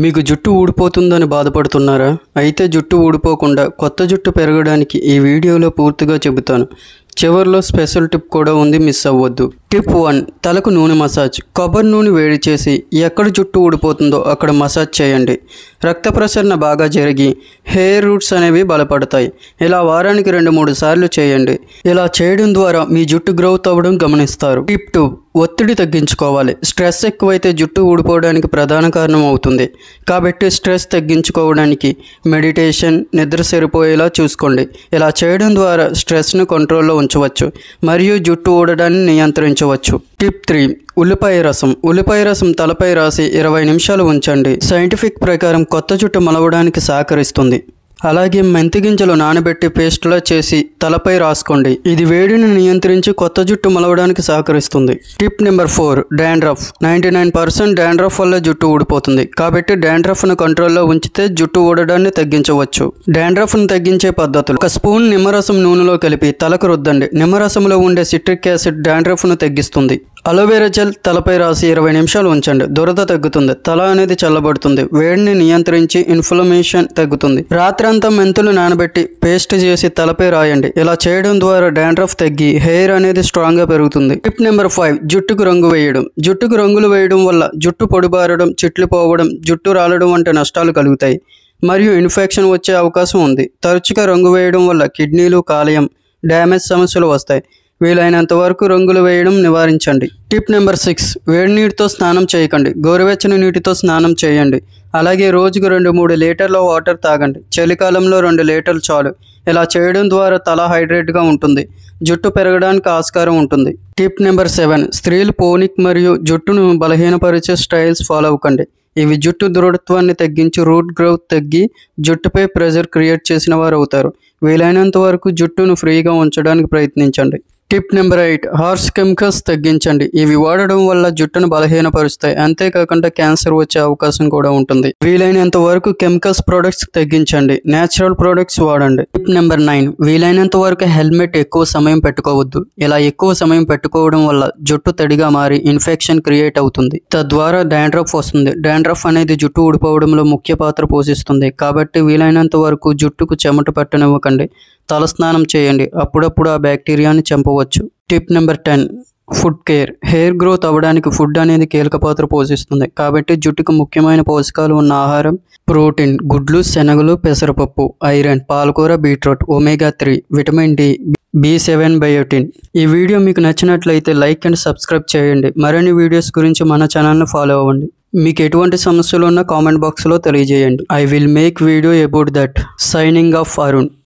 మీకు జుట్టు ఊడిపోతుందని బాధపడుతున్నారా? అయితే జుట్టు ఊడిపోకుండా కొత్త జుట్టు పెరగడానికి ఈ వీడియోలో పూర్తిగా చెబుతాను. చివర్లో స్పెషల్ టిప్ కూడా ఉంది, మిస్ అవ్వద్దు. టిప్ 1, తలకు నూనె మసాజ్. కొబ్బరి నూనె వేడి చేసి ఎక్కడ జుట్టు ఊడిపోతుందో అక్కడ మసాజ్ చేయండి. రక్త ప్రసరణ బాగా జరిగి హెయిర్ రూట్స్ అనేవి బలపడతాయి. ఇలా వారానికి 2-3 సార్లు చేయండి. ఇలా చేయడం ద్వారా మీ జుట్టు గ్రోత్ అవ్వడం గమనిస్తారు. టిప్ 2, ఒత్తిడి తగ్గించుకోవాలి. స్ట్రెస్ ఎక్కువైతే జుట్టు ఊడిపోవడానికి ప్రధాన కారణం అవుతుంది. కాబట్టి స్ట్రెస్ తగ్గించుకోవడానికి మెడిటేషన్, నిద్ర సరిపోయేలా చూసుకోండి. ఇలా చేయడం ద్వారా స్ట్రెస్ను కంట్రోల్లో ఉంచవచ్చు మరియు జుట్టు ఊడడాన్ని నియంత్రించవచ్చు. టిప్ 3, ఉల్లిపాయ రసం. ఉల్లిపాయ రసం తలపై రాసి 20 నిమిషాలు ఉంచండి. సైంటిఫిక్ ప్రకారం కొత్త జుట్టు మొలవడానికి సహకరిస్తుంది. అలాగే మెంతి గింజలు నానబెట్టి పేస్టులా చేసి తలపై రాసుకోండి. ఇది వేడిని నియంత్రించి కొత్త జుట్టు మొలవడానికి సహకరిస్తుంది. Tip number 4, dandruff. 99% డాండ్రఫ్ వల్ల జుట్టు ఊడిపోతుంది. కాబట్టి డాండ్రఫ్ను కంట్రోల్లో ఉంచితే జుట్టు ఊడడాన్ని తగ్గించవచ్చు. డాండ్రఫ్ను తగ్గించే పద్ధతులు: 1 స్పూన్ నిమ్మరసం నూనెలో కలిపి తలకు రుద్దండి. నిమ్మరసంలో ఉండే సిట్రిక్ యాసిడ్ డాండ్రఫ్ను తగ్గిస్తుంది. అలోవెరా జెల్ తలపై రాసి 20 నిమిషాలు ఉంచండి. దురద తగ్గుతుంది, తల అనేది చల్లబడుతుంది, వేడిని నియంత్రించి ఇన్ఫ్లమేషన్ తగ్గుతుంది. రాత్రంతా మెంతులు నానబెట్టి పేస్ట్ చేసి తలపై రాయండి. ఇలా చేయడం ద్వారా డాండ్రఫ్ తగ్గి హెయిర్ అనేది స్ట్రాంగ్గా పెరుగుతుంది. టిప్ నెంబర్ 5, జుట్టుకు రంగు వేయడం. జుట్టుకు రంగులు వేయడం వల్ల జుట్టు పొడిబారడం, చిట్లిపోవడం, జుట్టు రాలడం వంటి నష్టాలు కలుగుతాయి మరియు ఇన్ఫెక్షన్ వచ్చే అవకాశం ఉంది. తరచుగా రంగు వేయడం వల్ల కిడ్నీలు, కాలేయం డ్యామేజ్ సమస్యలు వస్తాయి. వీలైనంత వరకు రంగులు వేయడం నివారించండి. టిప్ నెంబర్ 6, వేడి నీటితో స్నానం చేయకండి. గోరువెచ్చని నీటితో స్నానం చేయండి. అలాగే రోజుకు 2-3 లీటర్ల వాటర్ తాగండి. చలికాలంలో 2 లీటర్లు చాలు. ఇలా చేయడం ద్వారా తల హైడ్రేట్గా ఉంటుంది, జుట్టు పెరగడానికి ఆస్కారం ఉంటుంది. టిప్ నెంబర్ 7, స్త్రీలు పోనిక్ మరియు జుట్టును బలహీనపరిచే స్టైల్స్ ఫాలో అవ్వకండి. ఇవి జుట్టు దృఢత్వాన్ని తగ్గించి రూట్ గ్రోత్ తగ్గి జుట్టుపై ప్రెజర్ క్రియేట్ చేసిన వారు అవుతారు. వీలైనంత వరకు జుట్టును ఫ్రీగా ఉంచడానికి ప్రయత్నించండి. టిప్ నెంబర్ 8, హార్ష్ కెమికల్స్ తగ్గించండి. ఇవి వాడడం వల్ల జుట్టును బలహీనపరుస్తాయి. అంతేకాకుండా క్యాన్సర్ వచ్చే అవకాశం కూడా ఉంటుంది. వీలైనంత వరకు కెమికల్స్ ప్రొడక్ట్స్ తగ్గించండి. నేచురల్ ప్రొడక్ట్స్ వాడండి. టిప్ నెంబర్ 9, వీలైనంత వరకు హెల్మెట్ ఎక్కువ సమయం పెట్టుకోవద్దు. ఇలా ఎక్కువ సమయం పెట్టుకోవడం వల్ల జుట్టు తడిగా మారి ఇన్ఫెక్షన్ క్రియేట్ అవుతుంది. తద్వారా డాండ్రఫ్ వస్తుంది. డాండ్రఫ్ అనేది జుట్టు ఊడిపోవడంలో ముఖ్య పాత్ర పోషిస్తుంది. కాబట్టి వీలైనంత వరకు జుట్టుకు చెమట పట్టనివ్వకండి. తలస్నానం చేయండి. అప్పుడప్పుడు ఆ బ్యాక్టీరియాని చంపవచ్చు. Tip number 10, food care. Hair growth అవ్వడానికి ఫుడ్ అనేది కీలక పాత్ర పోషిస్తుంది. కాబట్టి జుట్టుకు ముఖ్యమైన పోషకాలు ఉన్న ఆహారం: ప్రోటీన్, గుడ్లు, శనగలు, పెసరపప్పు, ఐరన్, పాలకూర, beetroot, omega 3, vitamin D, B7, biotin. ఈ వీడియో మీకు నచ్చినట్లయితే లైక్ అండ్ సబ్స్క్రైబ్ చేయండి. మరిన్ని వీడియోస్ గురించి మన ఛానల్ని ఫాలో అవ్వండి. మీకు ఎటువంటి సమస్యలు ఉన్నా కామెంట్ బాక్స్లో తెలియజేయండి. I will make video about that. Signing off Arun.